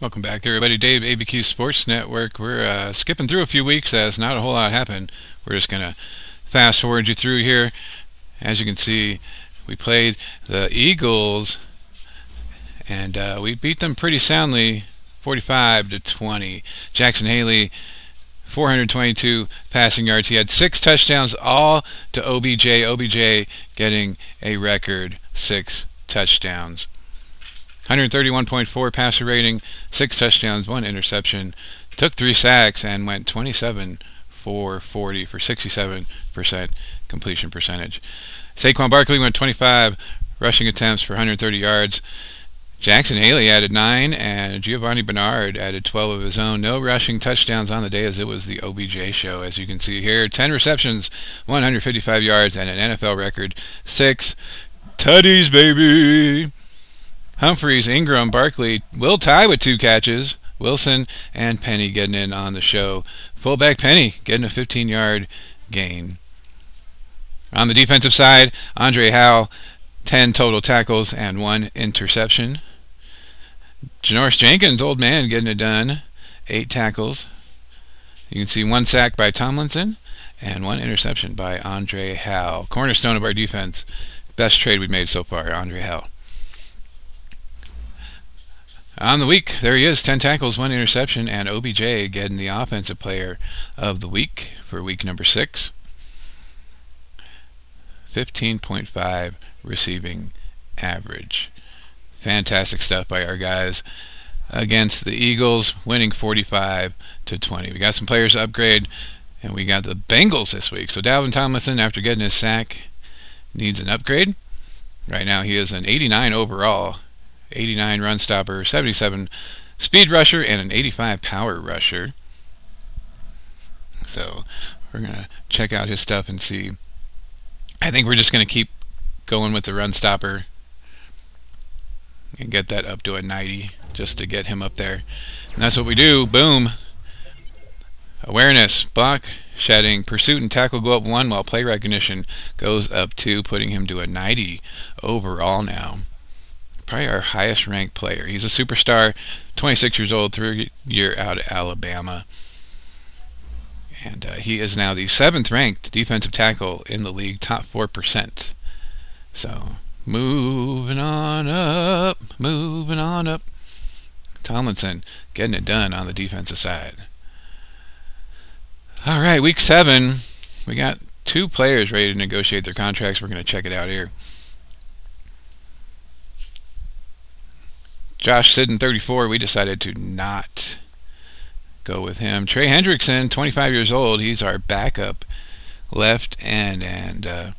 Welcome back, everybody. Dave, ABQ Sports Network. We're skipping through a few weeks as not a whole lot happened. We're just going to fast forward you through here. As you can see, we played the Eagles, and we beat them pretty soundly, 45-20. Jackson Haley, 422 passing yards. He had 6 touchdowns, all to OBJ. OBJ getting a record 6 touchdowns. 131.4 passer rating, 6 touchdowns, 1 interception, took 3 sacks, and went 27 for 40 for 67% completion percentage. Saquon Barkley went 25 rushing attempts for 130 yards. Jackson Haley added 9, and Giovanni Bernard added 12 of his own. No rushing touchdowns on the day, as it was the OBJ show, as you can see here. 10 receptions, 155 yards, and an NFL record 6 tutties, baby. Humphreys, Ingram, Barkley will tie with 2 catches. Wilson and Penny getting in on the show. Fullback Penny getting a 15-yard gain. On the defensive side, Andre Howell, 10 total tackles and 1 interception. Janoris Jenkins, old man, getting it done. 8 tackles. You can see 1 sack by Tomlinson and 1 interception by Andre Howell. Cornerstone of our defense. Best trade we've made so far, Andre Howell. On the week, there he is, 10 tackles, 1 interception, and OBJ getting the offensive player of the week for week number 6. 15.5 receiving average. Fantastic stuff by our guys against the Eagles, winning 45-20. We got some players to upgrade, and we got the Bengals this week. So Dalvin Tomlinson, after getting his sack, needs an upgrade. Right now he is an 89 overall. 89 run stopper, 77 speed rusher, and an 85 power rusher. So we're going to check out his stuff and see. I think we're just going to keep going with the run stopper and get that up to a 90 just to get him up there. And that's what we do. Boom. Awareness, block, shedding, pursuit, and tackle go up 1, while play recognition goes up 2, putting him to a 90 overall now. Probably our highest ranked player. He's a superstar, 26 years old, 3rd year out of Alabama. And he is now the 7th ranked defensive tackle in the league, top 4%. So, moving on up. Tomlinson getting it done on the defensive side. All right, week 7. We got 2 players ready to negotiate their contracts. We're going to check it out here. Josh Sidden, 34, we decided to not go with him. Trey Hendrickson, 25 years old, he's our backup left end, and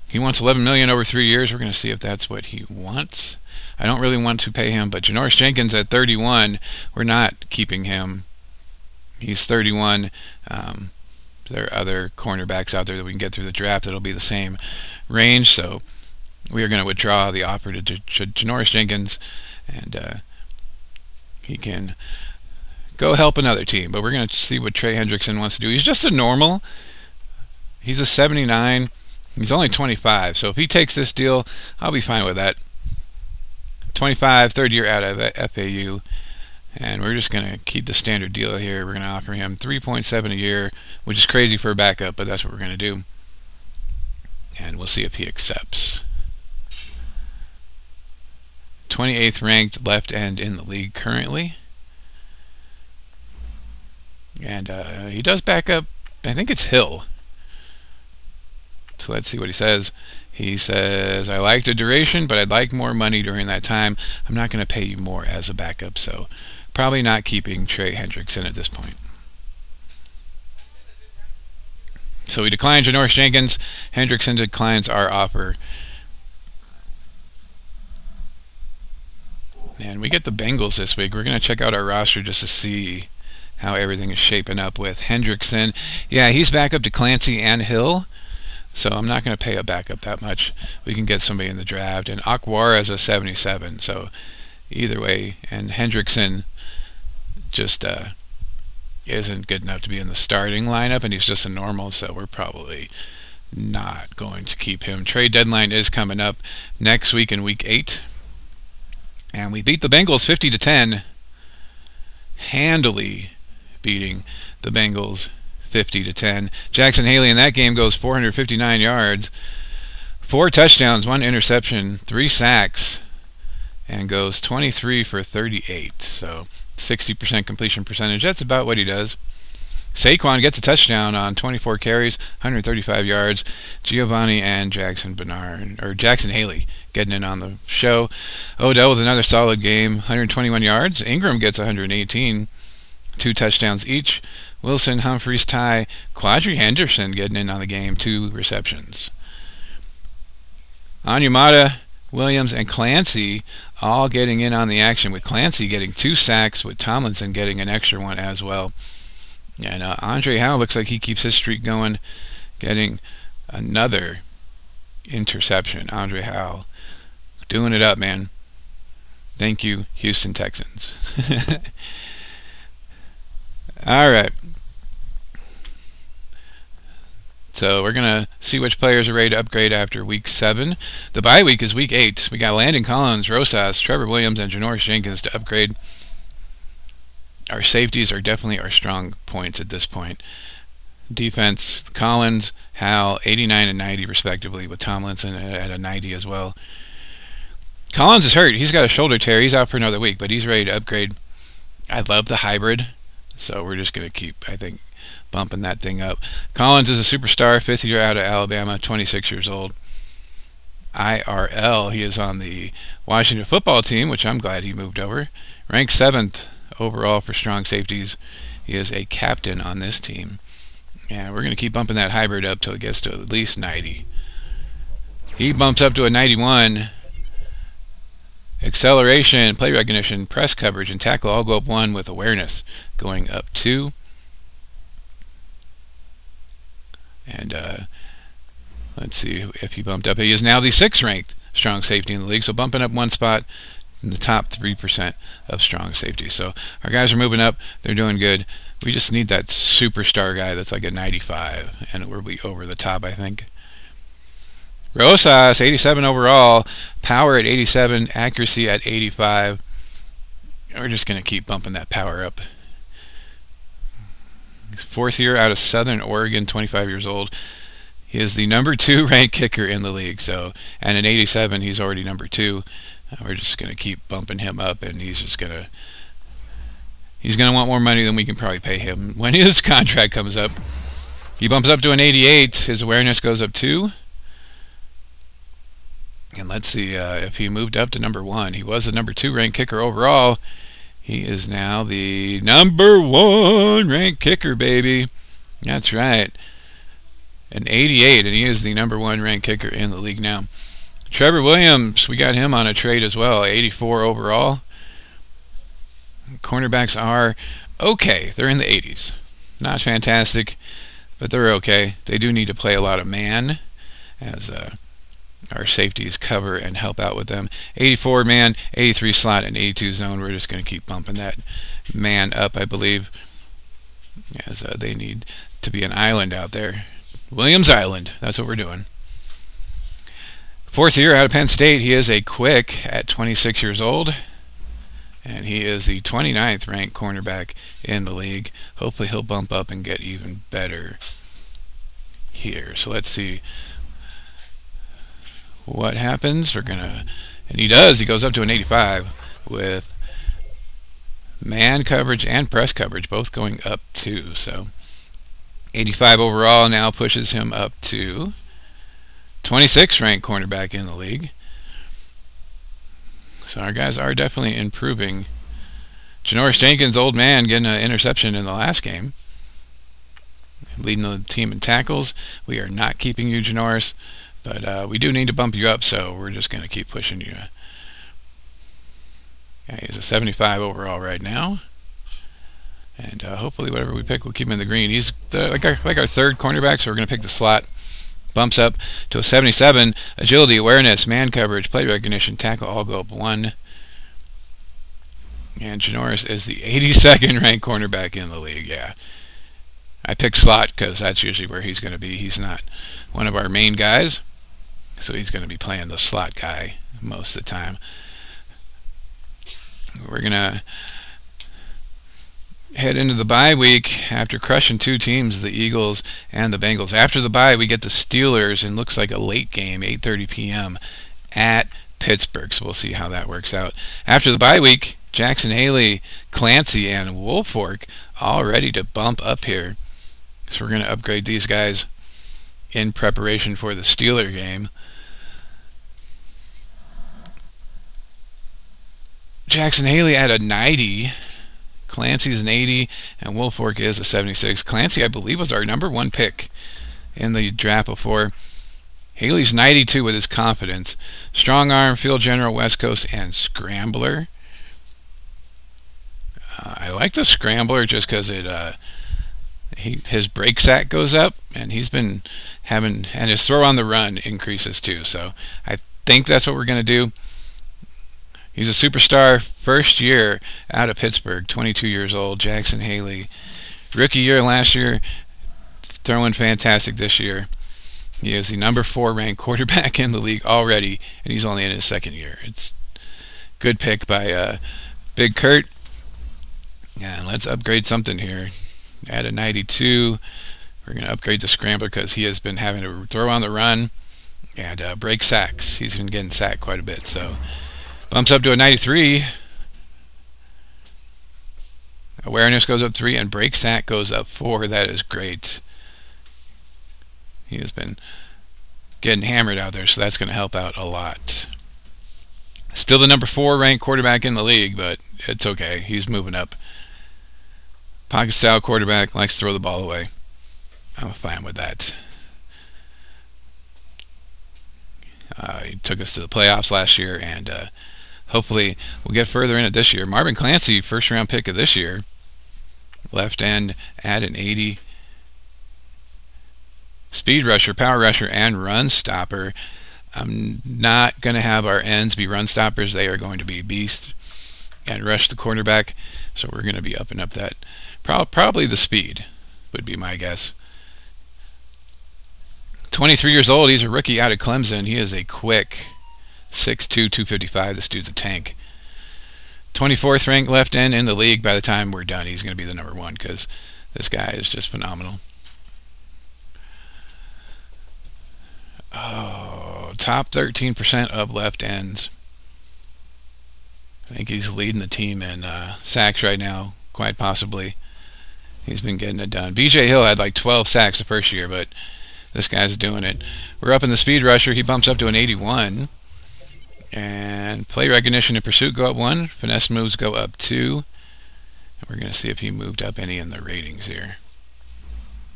he wants $11 million over 3 years. We're going to see if that's what he wants. I don't really want to pay him, but Janoris Jenkins at 31, we're not keeping him. He's 31. There are other cornerbacks out there that we can get through the draft that'll be the same range, so we are going to withdraw the offer to Janoris Jenkins, and he can go help another team. But we're going to see what Trey Hendrickson wants to do. He's just a normal. He's a 79. He's only 25. So if he takes this deal, I'll be fine with that. 25, 3rd year out of FAU. And we're just going to keep the standard deal here. We're going to offer him $3.7 a year, which is crazy for a backup, but that's what we're going to do. And we'll see if he accepts. 28th ranked left end in the league currently. And he does back up, I think it's Hill. So let's see what he says. He says, I like the duration, but I'd like more money during that time. I'm not going to pay you more as a backup, so probably not keeping Trey Hendrickson at this point. So we decline Janoris Jenkins. Hendrickson declines our offer. And we get the Bengals this week. We're going to check out our roster just to see how everything is shaping up with Hendrickson. Yeah, he's back up to Clancy and Hill, so I'm not going to pay a backup that much. We can get somebody in the draft. And Akwara is a 77, so either way. And Hendrickson just isn't good enough to be in the starting lineup, and he's just a normal, so we're probably not going to keep him. Trade deadline is coming up next week in week 8. And we beat the Bengals 50-10. handily beating the Bengals 50-10. Jackson Haley in that game goes 459 yards, 4 touchdowns, 1 interception, 3 sacks, and goes 23 for 38. So 60% completion percentage. That's about what he does. Saquon gets a touchdown on 24 carries, 135 yards. Giovanni and Jackson Haley getting in on the show. Odell with another solid game, 121 yards. Ingram gets 118, 2 touchdowns each. Wilson, Humphries, Ty, Quadri Henderson getting in on the game, 2 receptions. Onyemata, Williams, and Clancy all getting in on the action, with Clancy getting 2 sacks, with Tomlinson getting an extra one as well. And Andre Howell looks like he keeps his streak going, getting another interception. Andre Howell doing it up, man. Thank you, Houston Texans. All right. So we're going to see which players are ready to upgrade after Week 7. The bye week is Week 8. We got Landon Collins, Rosas, Trevor Williams, and Janoris Jenkins to upgrade. Our safeties are definitely our strong points at this point. Defense, Collins, Howell, 89 and 90 respectively, with Tomlinson at a 90 as well. Collins is hurt. He's got a shoulder tear. He's out for another week, but he's ready to upgrade. I love the hybrid, so we're just going to keep, I think, bumping that thing up. Collins is a superstar, 5th year out of Alabama, 26 years old. IRL, he is on the Washington football team, which I'm glad he moved over. Ranked 7th overall for strong safeties. He is a captain on this team. And we're going to keep bumping that hybrid up till it gets to at least 90. He bumps up to a 91. Acceleration, play recognition, press coverage, and tackle all go up 1, with awareness going up 2. And let's see if he bumped up. He is now the 6th ranked strong safety in the league, so bumping up 1 spot in the top 3% of strong safety. So our guys are moving up. They're doing good. We just need that superstar guy that's like a 95, and we'll be over the top, I think. Rosas, 87 overall, power at 87, accuracy at 85. We're just going to keep bumping that power up. 4th year out of Southern Oregon, 25 years old. He is the number 2 ranked kicker in the league. So, and at 87, he's already number 2. We're just going to keep bumping him up, and he's going to want more money than we can probably pay him when his contract comes up. He bumps up to an 88. His awareness goes up 2. And let's see if he moved up to number 1. He was the number 2 ranked kicker overall. He is now the number 1 ranked kicker, baby. That's right. An 88, and he is the number 1 ranked kicker in the league now. Trevor Williams, we got him on a trade as well, 84 overall. Cornerbacks are okay. They're in the 80s. Not fantastic, but they're okay. They do need to play a lot of man, as our safeties cover and help out with them. 84 man, 83 slot, and 82 zone. We're just going to keep bumping that man up, I believe, as they need to be an island out there. Williams Island. That's what we're doing. 4th year out of Penn State. He is a quick at 26 years old. And he is the 29th ranked cornerback in the league. Hopefully he'll bump up and get even better here. So let's see what happens. And he does. He goes up to an 85 with man coverage and press coverage both going up too. So 85 overall now pushes him up to 26th ranked cornerback in the league. So our guys are definitely improving. Janoris Jenkins, old man, getting an interception in the last game, leading the team in tackles. We are not keeping you, Janoris, but we do need to bump you up, so we're just going to keep pushing you. Yeah, he's a 75 overall right now. And hopefully whatever we pick, we'll keep him in the green. He's like our 3rd cornerback, so we're going to pick the slot. Bumps up to a 77. Agility, awareness, man coverage, play recognition, tackle all go up 1. And Janoris is the 82nd ranked cornerback in the league. Yeah, I picked slot because that's usually where he's going to be. He's not one of our main guys, so he's going to be playing the slot guy most of the time. We're going to head into the bye week after crushing two teams, the Eagles and the Bengals. After the bye, we get the Steelers, and looks like a late game, 8:30 p.m. at Pittsburgh. So we'll see how that works out. After the bye week, Jackson, Haley, Clancy, and Woolfolk all ready to bump up here. So we're going to upgrade these guys in preparation for the Steeler game. Jackson Haley at a 90. Clancy's an 80, and Woolfolk is a 76. Clancy, I believe, was our #1 pick in the draft before. Haley's 92 with his confidence. Strong arm, field general, West Coast, and scrambler. I like the scrambler just because his break sack goes up, and he's been having, and his throw on the run increases too. So I think that's what we're going to do. He's a superstar, first year out of Pittsburgh, 22 years old, Jackson Haley. Rookie year last year, throwing fantastic this year. He is the #4 ranked quarterback in the league already, and he's only in his second year. It's a good pick by Big Kurt. And let's upgrade something here. Add a 92. We're going to upgrade the scrambler because he has been having to throw on the run and break sacks. He's been getting sacked quite a bit, so bumps up to a 93. Awareness goes up 3, and break sack goes up 4. That is great. He has been getting hammered out there, so that's going to help out a lot. Still the #4 ranked quarterback in the league, but it's okay. He's moving up. Pocket style quarterback, likes to throw the ball away. I'm fine with that. He took us to the playoffs last year, and hopefully we'll get further in it this year. Marvin Clancy, first round pick of this year. Left end, add an 80. Speed rusher, power rusher, and run stopper. I'm not going to have our ends be run stoppers. They are going to be beast and rush the quarterback. So we're going to be upping up that. Probably the speed would be my guess. 23 years old. He's a rookie out of Clemson. He is a quick 6'2", 255. This dude's a tank. 24th ranked left end in the league. By the time we're done, he's going to be the #1 because this guy is just phenomenal. Oh, top 13% of left ends. I think he's leading the team in sacks right now, quite possibly. He's been getting it done. BJ Hill had like 12 sacks the first year, but this guy's doing it. We're up in the speed rusher. He bumps up to an 81. And play recognition and pursuit go up 1. Finesse moves go up 2. And we're going to see if he moved up any in the ratings here.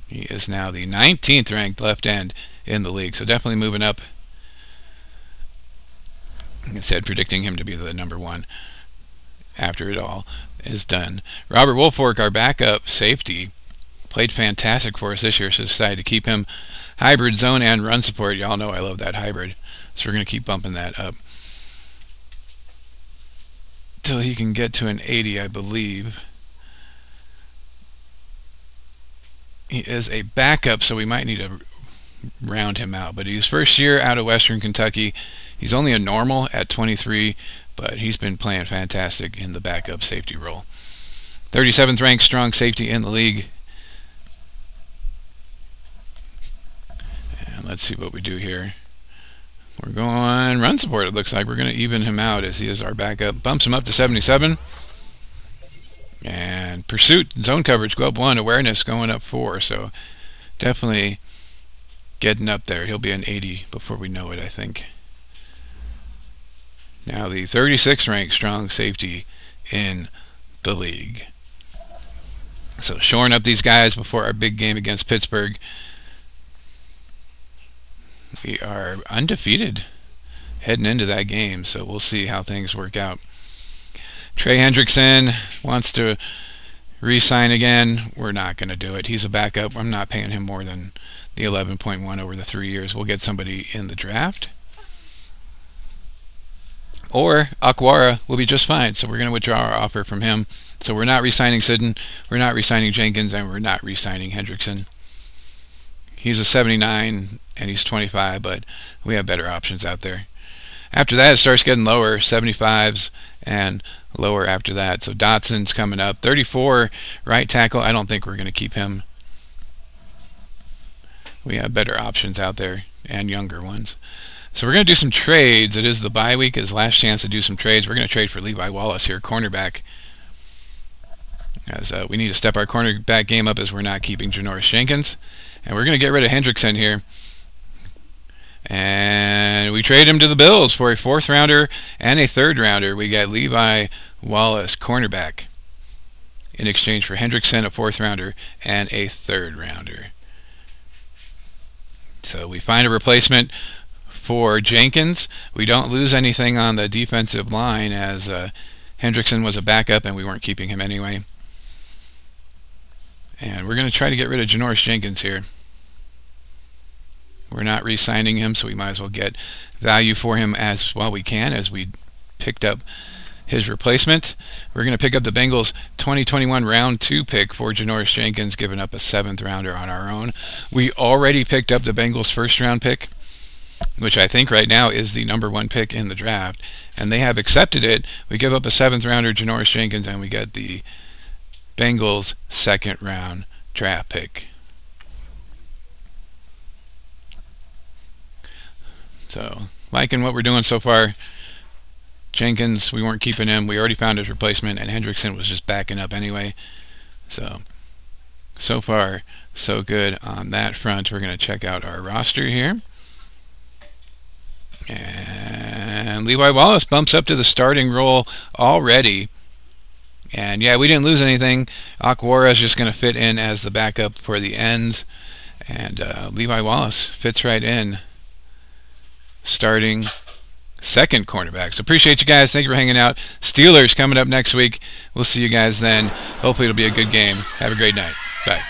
He is now the 19th ranked left end in the league, so definitely moving up. Like I said, predicting him to be the #1 after it all is done. Robert Woolfolk, our backup safety, played fantastic for us this year, so decided to keep him hybrid zone and run support. Y'all know I love that hybrid, so we're going to keep bumping that up till he can get to an 80, I believe. He is a backup, so we might need to round him out, but he's first year out of Western Kentucky. He's only a normal at 23, but he's been playing fantastic in the backup safety role. 37th ranked strong safety in the league. And let's see what we do here. We're going run support. It looks like we're going to even him out as he is our backup. Bumps him up to 77. And pursuit, zone coverage go up 1. Awareness going up 4. So definitely getting up there. He'll be an 80 before we know it, I think. Now the 36th ranked strong safety in the league. So shoring up these guys before our big game against Pittsburgh. We are undefeated heading into that game, so we'll see how things work out. Trey Hendrickson wants to re-sign again. We're not going to do it. He's a backup. I'm not paying him more than the 11.1 over the 3 years. We'll get somebody in the draft. Or Akwara will be just fine. So we're going to withdraw our offer from him. So we're not re-signing Sidden, we're not re-signing Jenkins, and we're not re-signing Hendrickson. He's a 79 and he's 25, but we have better options out there. After that, it starts getting lower, 75s and lower after that. So Dotson's coming up. 34 right tackle. I don't think we're going to keep him. We have better options out there and younger ones. So we're going to do some trades. It is the bye week. His last chance to do some trades. We're going to trade for Levi Wallace here, cornerback. As we need to step our cornerback game up as we're not keeping Janoris Jenkins. And we're going to get rid of Hendrickson here. And we trade him to the Bills for a 4th rounder and a 3rd rounder. We got Levi Wallace, cornerback, in exchange for Hendrickson, a 4th rounder, and a 3rd rounder. So we find a replacement for Jenkins. We don't lose anything on the defensive line, as Hendrickson was a backup and we weren't keeping him anyway. And we're going to try to get rid of Janoris Jenkins here. We're not re-signing him, so we might as well get value for him as well we can, as we picked up his replacement. We're going to pick up the Bengals 2021 round 2 pick for Janoris Jenkins, giving up a 7th rounder on our own. We already picked up the Bengals 1st round pick, which I think right now is the #1 pick in the draft, and they have accepted it. We give up a 7th rounder, Janoris Jenkins, and we get the Bengals 2nd round draft pick. So, liking what we're doing so far. Jenkins, we weren't keeping him. We already found his replacement, and Hendrickson was just backing up anyway. So far, so good on that front. We're going to check out our roster here. And Levi Wallace bumps up to the starting role already. And yeah, we didn't lose anything. Akwara is just going to fit in as the backup for the ends. And Levi Wallace fits right in, starting 2nd cornerback. So appreciate you guys. Thank you for hanging out. Steelers coming up next week. We'll see you guys then. Hopefully it'll be a good game. Have a great night. Bye.